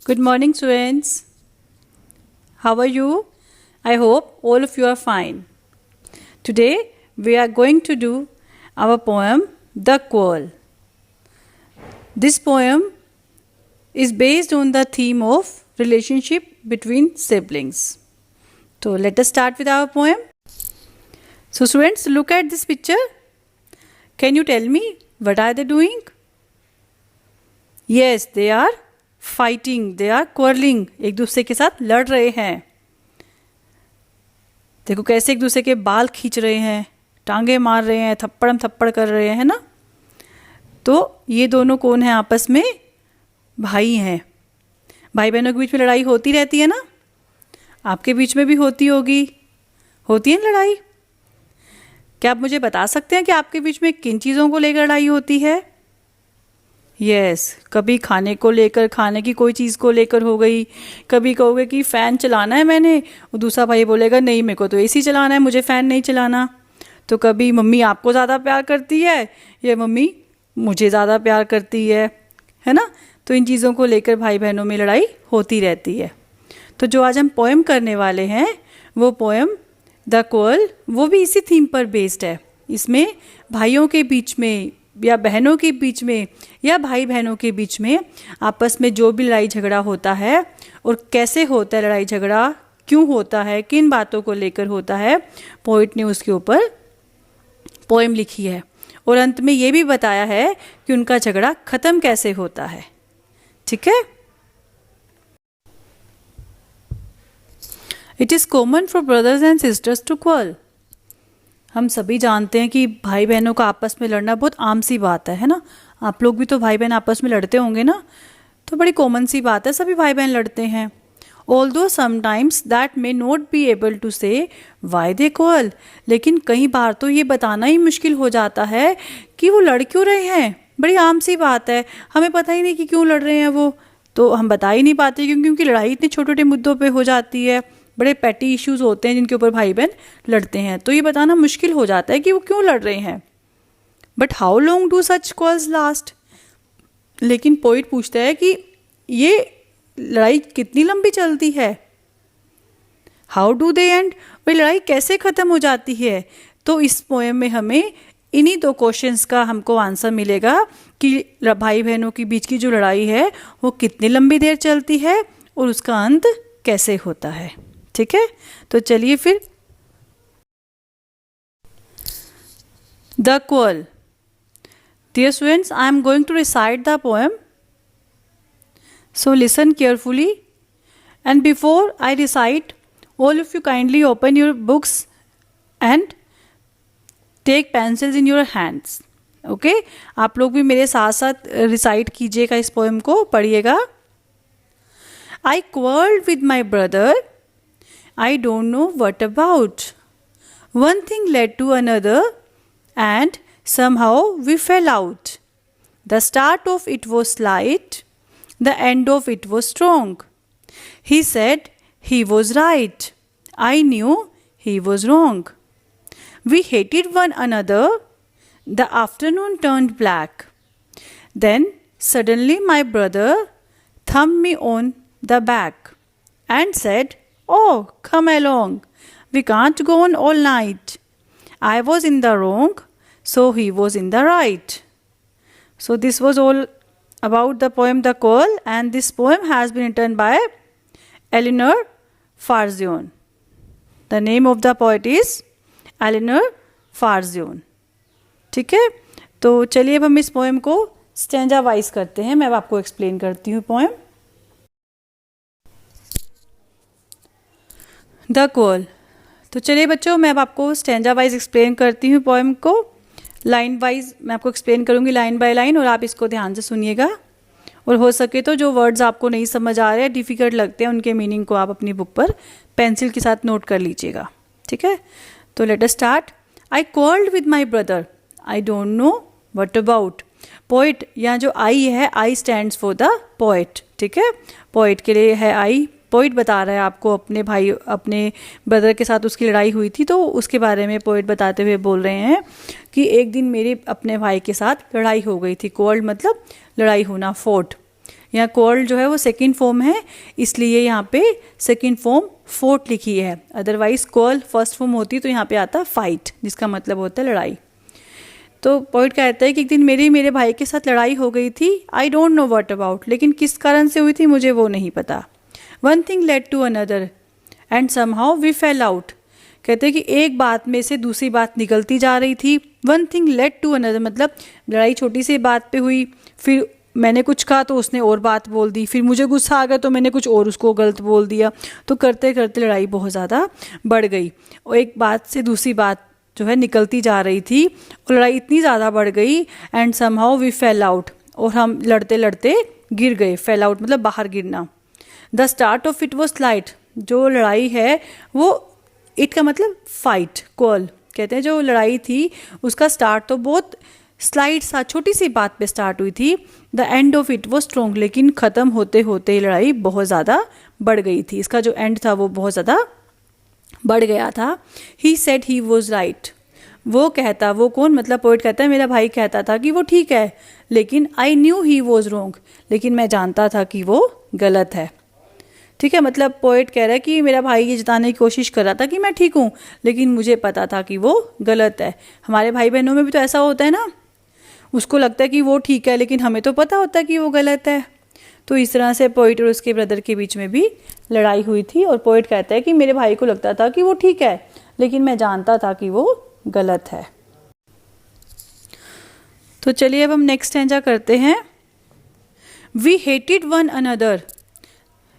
Good morning, students. How are you? I hope all of you are fine. Today we are going to do our poem The Quarrel. This poem is based on the theme of relationship between siblings. So let us start with our poem. So students, look at this picture. Can you tell me what are they doing? Yes, they are fighting, they are quarrelling, एक दूसरे के साथ लड़ रहे हैं. देखो कैसे एक दूसरे के बाल खींच रहे हैं, टांगे मार रहे हैं, थप्पड़म थप्पड़ कर रहे हैं ना. तो ये दोनों कौन है? आपस में भाई हैं. भाई बहनों के बीच में लड़ाई होती रहती है ना. आपके बीच में भी होती होगी, होती है लड़ाई. क्या आप मुझे बता सकते हैं कि आपके बीच में किन चीज़ों को लेकर लड़ाई होती है? यस, कभी खाने को लेकर, खाने की कोई चीज़ को लेकर हो गई. कभी कहोगे कि फ़ैन चलाना है मैंने, और दूसरा भाई बोलेगा नहीं मेरे को तो एसी चलाना है, मुझे फ़ैन नहीं चलाना. तो कभी मम्मी आपको ज़्यादा प्यार करती है या मम्मी मुझे ज़्यादा प्यार करती है ना. तो इन चीज़ों को लेकर भाई बहनों में लड़ाई होती रहती है. तो जो आज हम पोएम करने वाले हैं वो पोएम द क्वार्रेल, वो भी इसी थीम पर बेस्ड है. इसमें भाइयों के बीच में या बहनों के बीच में या भाई बहनों के बीच में आपस में जो भी लड़ाई झगड़ा होता है और कैसे होता है लड़ाई झगड़ा, क्यों होता है, किन बातों को लेकर होता है, पोइट ने उसके ऊपर पोएम लिखी है. और अंत में ये भी बताया है कि उनका झगड़ा ख़त्म कैसे होता है. ठीक है. It is common for brothers and sisters to quarrel. हम सभी जानते हैं कि भाई बहनों का आपस में लड़ना बहुत आम सी बात है ना. आप लोग भी तो भाई बहन आपस में लड़ते होंगे ना. तो बड़ी कॉमन सी बात है, सभी भाई बहन लड़ते हैं. Although sometimes that may not be able to say why they quarrel. लेकिन कई बार तो ये बताना ही मुश्किल हो जाता है कि वो लड़ क्यों रहे हैं. बड़ी आम सी बात है, हमें पता ही नहीं कि क्यों लड़ रहे हैं वो. तो हम बता ही नहीं पाते क्योंकि लड़ाई इतने छोटे छोटे मुद्दों पर हो जाती है. बड़े पैटी इश्यूज होते हैं जिनके ऊपर भाई बहन लड़ते हैं. तो ये बताना मुश्किल हो जाता है कि वो क्यों लड़ रहे हैं. But how long do such quarrels last. लेकिन पोइट पूछता है कि ये लड़ाई कितनी लंबी चलती है. हाउ डू दे एंड, भाई लड़ाई कैसे ख़त्म हो जाती है. तो इस पोएम में हमें इन्हीं दो क्वेश्चंस का हमको आंसर मिलेगा कि भाई बहनों के बीच की जो लड़ाई है वो कितनी लंबी देर चलती है और उसका अंत कैसे होता है. ठीक है. तो चलिए फिर. The क्वार्रेल. Dear students, I am going to recite the poem. So listen carefully. And before I recite, all of you kindly open your books and take pencils in your hands. Okay? आप लोग भी मेरे साथ साथ recite कीजिएगा, इस poem को पढ़िएगा. I quarreled with my brother. I don't know what about. One thing led to another and somehow we fell out. The start of it was slight, the end of it was strong. He said he was right. I knew he was wrong. We hated one another. The afternoon turned black. Then suddenly my brother thumped me on the back and said, "Oh, come along. We can't go on all night." I was in the wrong, so he was in the right. So this was all about the poem The Quarrel, and this poem has been written by Eleanor Farzion. The name of the poet is Eleanor Farzion. ठीक है. तो चलिए अब हम इस poem को stanza wise करते हैं. मैं अब आपको एक्सप्लेन करती हूँ पोएम. द क्वार्रेल. तो चलिए बच्चों, मैं अब आपको स्टैंजा वाइज एक्सप्लेन करती हूँ पोएम को. लाइन वाइज मैं आपको एक्सप्लेन करूँगी, लाइन बाय लाइन, और आप इसको ध्यान से सुनिएगा. और हो सके तो जो वर्ड्स आपको नहीं समझ आ रहे हैं, डिफ़िकल्ट लगते हैं, उनके मीनिंग को आप अपनी बुक पर पेंसिल के साथ नोट कर लीजिएगा. ठीक है. तो let us start. I quarrelled with my brother. I don't know what about. Poet, यहाँ जो आई है, I stands for the poet. ठीक है. पोइट के लिए है आई. पोइट बता रहा है आपको अपने ब्रदर के साथ उसकी लड़ाई हुई थी, तो उसके बारे में पोइट बताते हुए बोल रहे हैं कि एक दिन मेरे अपने भाई के साथ लड़ाई हो गई थी. क्वार्रेल मतलब लड़ाई होना, फोर्ट. यहाँ क्वार्ल जो है वो सेकंड फॉर्म है, इसलिए यहाँ पे सेकंड फॉर्म फोर्ट लिखी है। अदरवाइज क्वार्ल फर्स्ट फॉर्म होती तो यहाँ पे आता फाइट, जिसका मतलब होता है लड़ाई। तो पोइट कहता है कि एक दिन मेरे भाई के साथ लड़ाई हो गई थी। आई डोंट नो व्हाट अबाउट, लेकिन किस कारण से हुई थी मुझे वो नहीं पता। One thing led to another and somehow we fell out. कहते हैं कि एक बात में से दूसरी बात निकलती जा रही थी। One thing led to another मतलब लड़ाई छोटी सी बात पे हुई, फिर मैंने कुछ कहा तो उसने और बात बोल दी, फिर मुझे गुस्सा आ गया तो मैंने कुछ और उसको गलत बोल दिया। तो करते करते लड़ाई बहुत ज़्यादा बढ़ गई और एक बात से दूसरी बात जो है निकलती जा रही थी और लड़ाई इतनी ज़्यादा बढ़ गई and somehow we fell out, और हम लड़ते लड़ते गिर गए। फेल आउट मतलब बाहर गिरना। The start of it was slight, जो लड़ाई है वो इट का मतलब फाइट, क्वार्ल कहते हैं जो लड़ाई थी उसका स्टार्ट तो बहुत स्लाइट सा छोटी सी बात पे स्टार्ट हुई थी। The end of it was strong, लेकिन ख़त्म होते होते लड़ाई बहुत ज़्यादा बढ़ गई थी। इसका जो एंड था वो बहुत ज़्यादा बढ़ गया था। He said he was right, वो कहता, वो कौन मतलब पोइट कहता है मेरा भाई कहता था कि वो ठीक है, लेकिन I knew he was wrong, लेकिन मैं जानता था कि वो गलत है। ठीक है, मतलब पोइट कह रहा है कि मेरा भाई ये जताने की कोशिश कर रहा था कि मैं ठीक हूँ, लेकिन मुझे पता था कि वो गलत है। हमारे भाई बहनों में भी तो ऐसा होता है ना, उसको लगता है कि वो ठीक है लेकिन हमें तो पता होता है कि वो गलत है। तो इस तरह से पोइट और उसके ब्रदर के बीच में भी लड़ाई हुई थी और पोइट कहता है कि मेरे भाई को लगता था कि वो ठीक है, लेकिन मैं जानता था कि वो गलत है। तो चलिए अब हम नेक्स्ट स्टैंजा करते हैं। वी हेटेड वन अनदर,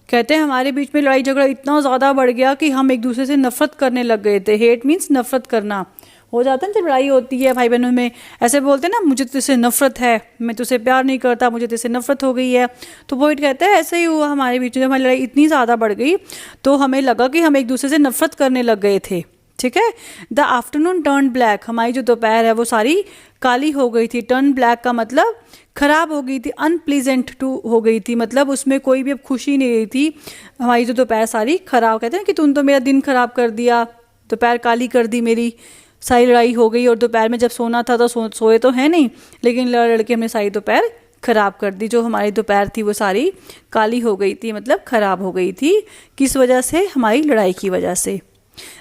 कहते हैं हमारे बीच में लड़ाई झगड़ा इतना ज़्यादा बढ़ गया कि हम एक दूसरे से नफरत करने लग गए थे। हेट मीन्स नफरत करना हो जाता है ना, जब लड़ाई होती है भाई बहनों में, ऐसे बोलते हैं ना मुझे तुझसे नफरत है, मैं तुझसे प्यार नहीं करता, मुझे तुझसे नफरत हो गई है। तो पोइट कहता है ऐसे ही हुआ हमारे बीच में, जब हमारी लड़ाई इतनी ज़्यादा बढ़ गई तो हमें लगा कि हम एक दूसरे से नफरत करने लग गए थे। ठीक है। द आफ्टरनून टर्न ब्लैक, हमारी जो दोपहर है वो सारी काली हो गई थी। टर्न ब्लैक का मतलब खराब हो गई थी, अनप्लीजेंट टू हो गई थी, मतलब उसमें कोई भी अब खुशी नहीं रही थी। हमारी जो दोपहर सारी खराब, कहते हैं कि तुम तो मेरा दिन खराब कर दिया, दोपहर काली कर दी मेरी, सारी लड़ाई हो गई और दोपहर में जब सोना था तो सोए तो है नहीं, लेकिन लड़ लड़ के हमने सारी दोपहर खराब कर दी। जो हमारी दोपहर थी वो सारी काली हो गई थी, मतलब खराब हो गई थी। किस वजह से? हमारी लड़ाई की वजह से।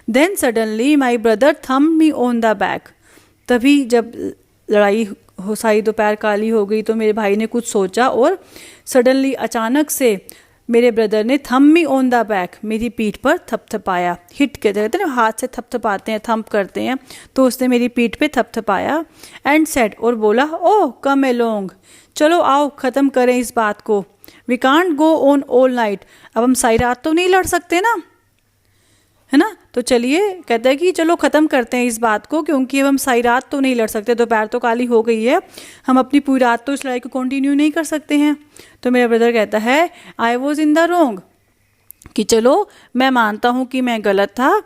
देन सडनली माई ब्रदर थम मी ऑन द बैक, तभी जब लड़ाई हो सारी दोपहर काली हो गई तो मेरे भाई ने कुछ सोचा और सडनली अचानक से मेरे ब्रदर ने थम मी ऑन द बैक, मेरी पीठ पर थपथपाया। हिट कहते हैं ना, हाथ से थपथपाते हैं, थंप करते हैं, तो उसने मेरी पीठ पे थपथपाया। एंड सेड, और बोला, ओह कम अलोंग, चलो आओ ख़त्म करें इस बात को। We can't go on all night, अब हम सारी रात तो नहीं लड़ सकते ना, है ना। तो चलिए कहते हैं कि चलो ख़त्म करते हैं इस बात को, क्योंकि अब हम सारी रात तो नहीं लड़ सकते, दोपहर तो काली हो गई है, हम अपनी पूरी रात तो इस लड़ाई को कंटिन्यू नहीं कर सकते हैं। तो मेरा ब्रदर कहता है I was in the wrong, कि चलो मैं मानता हूँ कि मैं गलत था,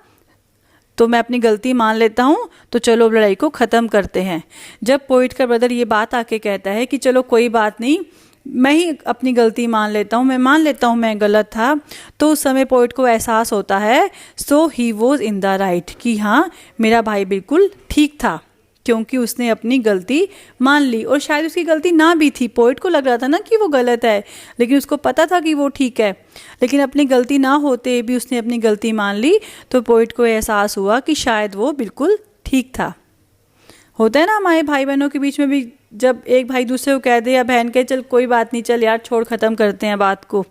तो मैं अपनी गलती मान लेता हूँ, तो चलो लड़ाई को ख़त्म करते हैं। जब पोइट का ब्रदर ये बात आके कहता है कि चलो कोई बात नहीं, मैं ही अपनी गलती मान लेता हूँ, मैं मान लेता हूँ मैं गलत था, तो उस समय पोइट को एहसास होता है so he was in the right, कि हाँ मेरा भाई बिल्कुल ठीक था, क्योंकि उसने अपनी गलती मान ली। और शायद उसकी गलती ना भी थी, पोइट को लग रहा था ना कि वो गलत है, लेकिन उसको पता था कि वो ठीक है, लेकिन अपनी गलती ना होते भी उसने अपनी गलती मान ली, तो पोइट को एहसास हुआ कि शायद वो बिल्कुल ठीक था। होता है ना हमारे भाई बहनों के बीच में भी, जब एक भाई दूसरे को कह दे या बहन कहे चल कोई बात नहीं, चल यार छोड़ ख़त्म करते हैं बात को,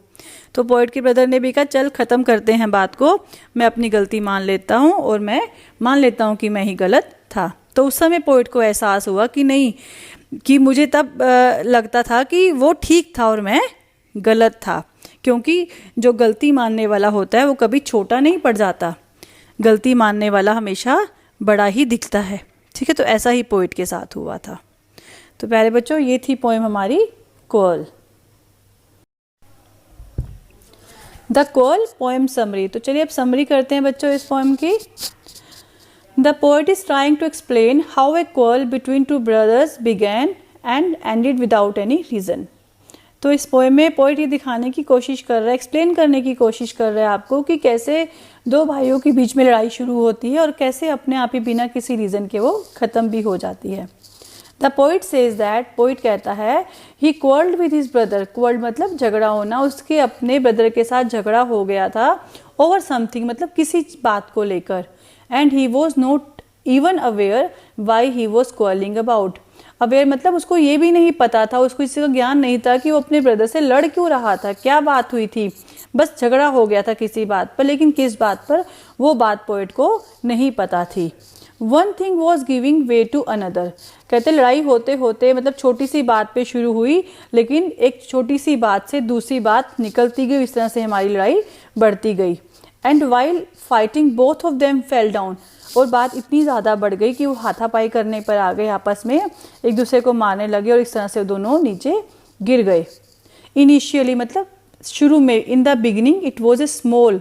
तो पोइट के ब्रदर ने भी कहा चल ख़त्म करते हैं बात को, मैं अपनी गलती मान लेता हूँ और मैं मान लेता हूँ कि मैं ही गलत था। तो उस समय पोइट को एहसास हुआ कि नहीं, कि मुझे तब लगता था कि वो ठीक था और मैं गलत था, क्योंकि जो गलती मानने वाला होता है वो कभी छोटा नहीं पड़ जाता, गलती मानने वाला हमेशा बड़ा ही दिखता है। ठीक है, तो ऐसा ही पोइट के साथ हुआ था। तो प्यारे बच्चों, ये थी पोएम हमारी quarrel. The quarrel poem summary. तो चलिए अब समरी करते हैं बच्चों इस पोएम की। The poet is trying to explain how a quarrel between two brothers began and ended without any reason. तो इस पोएम में पोएट ये दिखाने की कोशिश कर रहा है, एक्सप्लेन करने की कोशिश कर रहा है आपको, कि कैसे दो भाइयों के बीच में लड़ाई शुरू होती है और कैसे अपने आप ही बिना किसी रीज़न के वो ख़त्म भी हो जाती है। The poet says that, poet कहता है, ही क्वार्रल्ड विद हिज ब्रदर, क्वार्रल्ड मतलब झगड़ा होना, उसके अपने ब्रदर के साथ झगड़ा हो गया था, ओवर समथिंग मतलब किसी बात को लेकर, and he was not even aware why he was quarrelling about, aware मतलब उसको ये भी नहीं पता था, उसको इसी का ज्ञान नहीं था कि वो अपने ब्रदर से लड़ क्यों रहा था, क्या बात हुई थी, बस झगड़ा हो गया था किसी बात पर, लेकिन किस बात पर वो बात पोइट को नहीं पता थी। One thing was giving way to another, कहते लड़ाई होते होते मतलब छोटी सी बात पे शुरू हुई, लेकिन एक छोटी सी बात से दूसरी बात निकलती गई, इस तरह से हमारी लड़ाई बढ़ती गई। And while fighting both of them fell down, और बात इतनी ज़्यादा बढ़ गई कि वो हाथापाई करने पर आ गए, आपस में एक दूसरे को मारने लगे, और इस तरह से दोनों नीचे गिर गए। इनिशियली मतलब शुरू में, in the beginning it was a small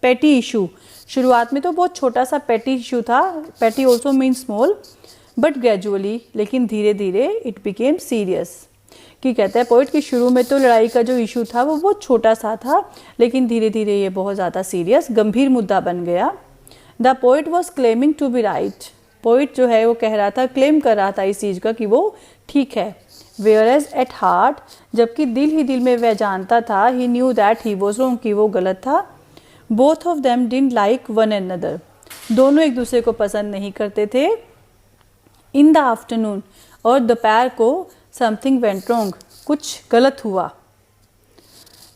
पेटी इशू, शुरुआत में तो बहुत छोटा सा पेटी इशू था, पेटी also mean small, but gradually लेकिन धीरे धीरे इट बिकेम सीरियस, कि कहता है पोइट कि शुरू में तो लड़ाई का जो इशू था वो बहुत छोटा सा था, लेकिन धीरे धीरे ये बहुत ज़्यादा सीरियस गंभीर मुद्दा बन गया। The poet was claiming to be right, poet जो है वो कह रहा था, क्लेम कर रहा था इस चीज़ का कि वो ठीक है। वेयरएज एट हार्ट, जबकि दिल ही दिल में वह जानता था, he knew that he was wrong, कि वो गलत था। Both of them didn't like one another, दोनों एक दूसरे को पसंद नहीं करते थे। इन द आफ्टरनून, और दोपहर को, समथिंग वेंट रॉन्ग, कुछ गलत हुआ।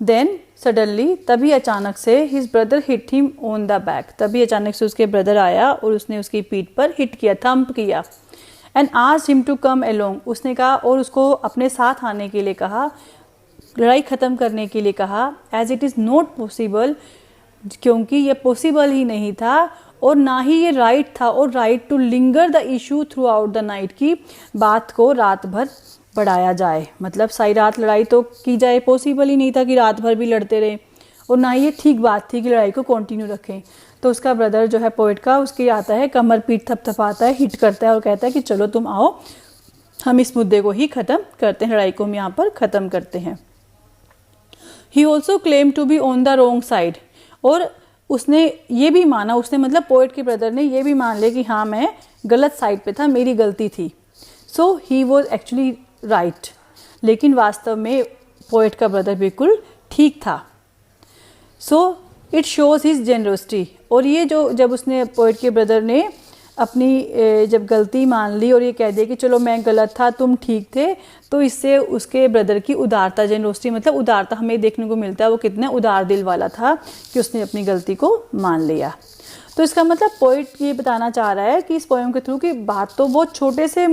देन सडनली, तभी अचानक से, his brother hit him on the back, तभी अचानक से उसके ब्रदर आया और उसने उसकी पीठ पर हिट किया, थंप किया। And asked him to come along, उसने कहा और उसको अपने साथ आने के लिए कहा, लड़ाई ख़त्म करने के लिए कहा। As it is not possible, क्योंकि ये पॉसिबल ही नहीं था और ना ही ये राइट था, और right to linger the issue throughout the night, की बात को रात भर बढ़ाया जाए, मतलब सारी रात लड़ाई तो की जाए, पॉसिबल ही नहीं था कि रात भर भी लड़ते रहे, और ना ही ये ठीक बात थी कि लड़ाई को कंटिन्यू रखें। तो उसका ब्रदर जो है पोइट का, उसकी आता है, कमर पीठ थपथपाता है, हिट करता है और कहता है कि चलो तुम आओ, हम इस मुद्दे को ही ख़त्म करते हैं, लड़ाई को हम यहाँ पर ख़त्म करते हैं। He also claim to be on the wrong side, और उसने ये भी माना, उसने मतलब पोइट के ब्रदर ने ये भी मान लिया कि हाँ मैं गलत साइड पे था, मेरी गलती थी। सो ही वॉज एक्चुअली राइट, लेकिन वास्तव में पोइट का ब्रदर बिल्कुल ठीक था। So it shows his generosity, और ये जो जब उसने पोइट के ब्रदर ने अपनी जब गलती मान ली और ये कह दिया कि चलो मैं गलत था तुम ठीक थे, तो इससे उसके ब्रदर की उदारता, जेनरोसिटी मतलब उदारता हमें देखने को मिलता है, वो कितना उदार दिल वाला था कि उसने अपनी गलती को मान लिया। तो इसका मतलब पोइट ये बताना चाह रहा है कि इस पोएम के थ्रू कि बात तो बहुत छोटे से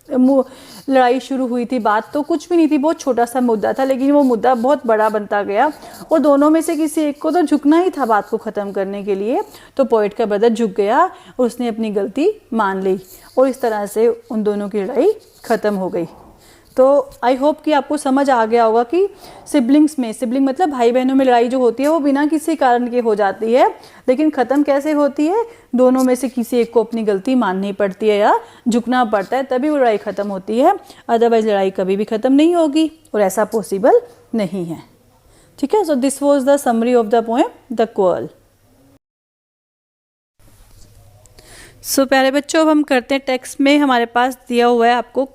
लड़ाई शुरू हुई थी, बात तो कुछ भी नहीं थी, बहुत छोटा सा मुद्दा था, लेकिन वो मुद्दा बहुत बड़ा बनता गया और दोनों में से किसी एक को तो झुकना ही था बात को ख़त्म करने के लिए। तो पोइट का ब्रदर झुक गया और उसने अपनी गलती मान ली और इस तरह से उन दोनों की लड़ाई ख़त्म हो गई। तो आई होप कि आपको समझ आ गया होगा कि सिबलिंग्स में, सिबलिंग मतलब भाई बहनों में लड़ाई जो होती है वो बिना किसी कारण के हो जाती है, लेकिन ख़त्म कैसे होती है, दोनों में से किसी एक को अपनी गलती माननी पड़ती है या झुकना पड़ता है, तभी वो लड़ाई ख़त्म होती है, अदरवाइज लड़ाई कभी भी ख़त्म नहीं होगी और ऐसा पॉसिबल नहीं है। ठीक है, so this was the summary of the poem the quarrel. So प्यारे बच्चों, अब हम करते हैं टेक्स्ट में हमारे पास दिया हुआ है, आपको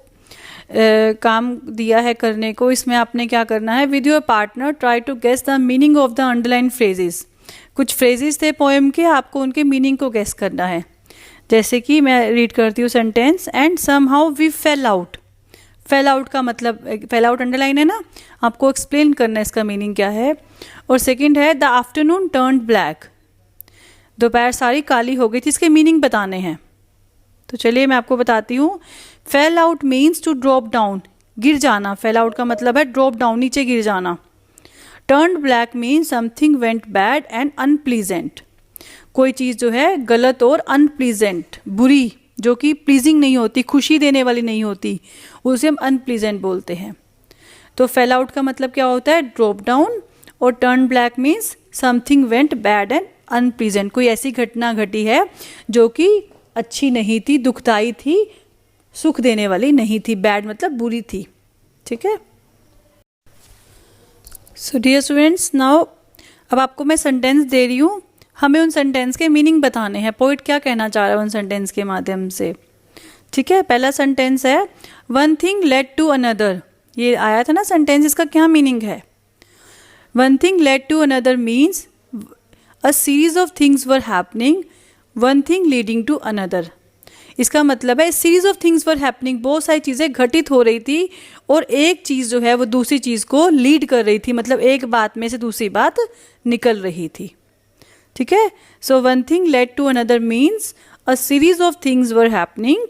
काम दिया है करने को। इसमें आपने क्या करना है, with your partner try to guess the meaning of the underline phrases. कुछ फ्रेजेस थे पोएम के, आपको उनके मीनिंग को गेस करना है। जैसे कि मैं रीड करती हूँ sentence, and somehow we fell out. Fell out का मतलब, फेल आउट अंडरलाइन है ना, आपको एक्सप्लेन करना है इसका मीनिंग क्या है। और सेकेंड है द आफ्टरनून टर्न्ड ब्लैक, दोपहर सारी काली हो गई थी, इसके मीनिंग बताने हैं। तो चलिए मैं आपको बताती हूँ। Fell out means to drop down, गिर जाना, फेल आउट का मतलब है ड्रॉप डाउन, नीचे गिर जाना। Turned black means something went bad and unpleasant, कोई चीज़ जो है गलत और अनप्लीजेंट, बुरी, जो कि प्लीजिंग नहीं होती, खुशी देने वाली नहीं होती, उसे हम अनप्लीजेंट बोलते हैं। तो फेल आउट का मतलब क्या होता है, ड्रॉप डाउन, और turn black means something went bad and unpleasant, कोई ऐसी घटना घटी है जो कि अच्छी नहीं थी, दुखदाई थी, सुख देने वाली नहीं थी। बैड मतलब बुरी थी। ठीक है, सो डियर स्टूडेंट्स, नाउ अब आपको मैं सेंटेंस दे रही हूँ, हमें उन सेंटेंस के मीनिंग बताने हैं, पोइट क्या कहना चाह रहा है उन सेंटेंस के माध्यम से। ठीक है, पहला सेंटेंस है one thing led to another. ये आया था ना सेंटेंस, इसका क्या मीनिंग है? One thing led to another means a series of things were happening, one thing leading to another. इसका मतलब है series of things were happening, बहुत सारी चीज़ें घटित हो रही थी और एक चीज़ जो है वो दूसरी चीज़ को लीड कर रही थी, मतलब एक बात में से दूसरी बात निकल रही थी। ठीक है, so one thing led to another means a series of things were happening,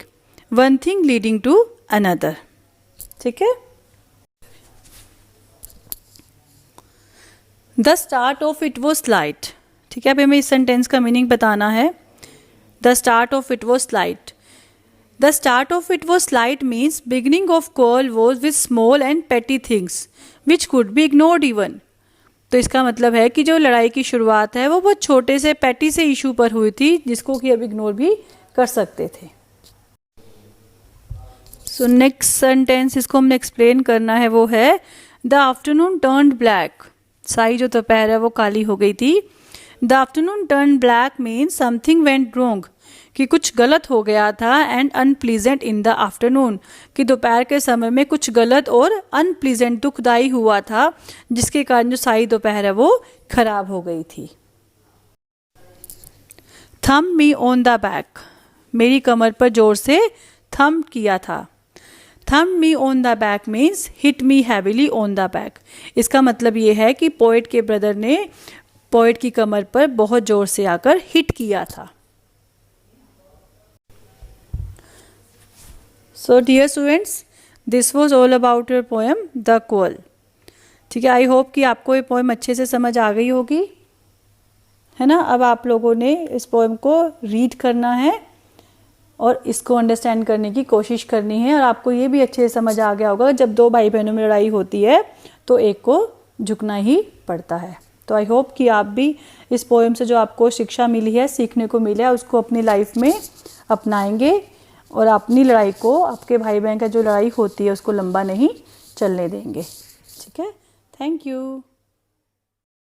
one thing leading to another. ठीक है, the start of it was light. ठीक है, अभी हमें इस सेंटेंस का मीनिंग बताना है। The start of it was light, the start of it was light means beginning of call was with small and petty things which could be ignored even. तो इसका मतलब है कि जो लड़ाई की शुरुआत है वो बहुत छोटे से पैटी से इशू पर हुई थी जिसको कि अब इग्नोर भी कर सकते थे। सो नेक्स्ट सेंटेंस इसको हमने एक्सप्लेन करना है, वो है द आफ्टरनून टर्न्ड ब्लैक। सारी जो दोपहर है वो काली हो गई थी। The afternoon turn black means something went wrong, कि कुछ गलत हो गया था, and unpleasant in the afternoon, कि दोपहर के समय में कुछ गलत और अनप्लीजेंट दुखदाई हुआ था जिसके कारण जो सारी दोपहर है वो खराब हो गई थी। थम मी ऑन द बैक, मेरी कमर पर जोर से थम किया था। थम me on the back means hit me heavily on the back. इसका मतलब ये है कि पोएट के ब्रदर ने पोएट की कमर पर बहुत जोर से आकर हिट किया था। So dear students, this was all about your poem the quarrel. ठीक है, आई होप कि आपको ये पोएम अच्छे से समझ आ गई होगी, है ना। अब आप लोगों ने इस पोएम को रीड करना है और इसको अंडरस्टैंड करने की कोशिश करनी है, और आपको ये भी अच्छे से समझ आ गया होगा जब दो भाई बहनों में लड़ाई होती है तो एक को झुकना ही पड़ता है। तो आई होप कि आप भी इस पोएम से जो आपको शिक्षा मिली है, सीखने को मिला है, उसको अपनी लाइफ में अपनाएंगे और अपनी लड़ाई को, आपके भाई बहन का जो लड़ाई होती है उसको लंबा नहीं चलने देंगे। ठीक है, थैंक यू।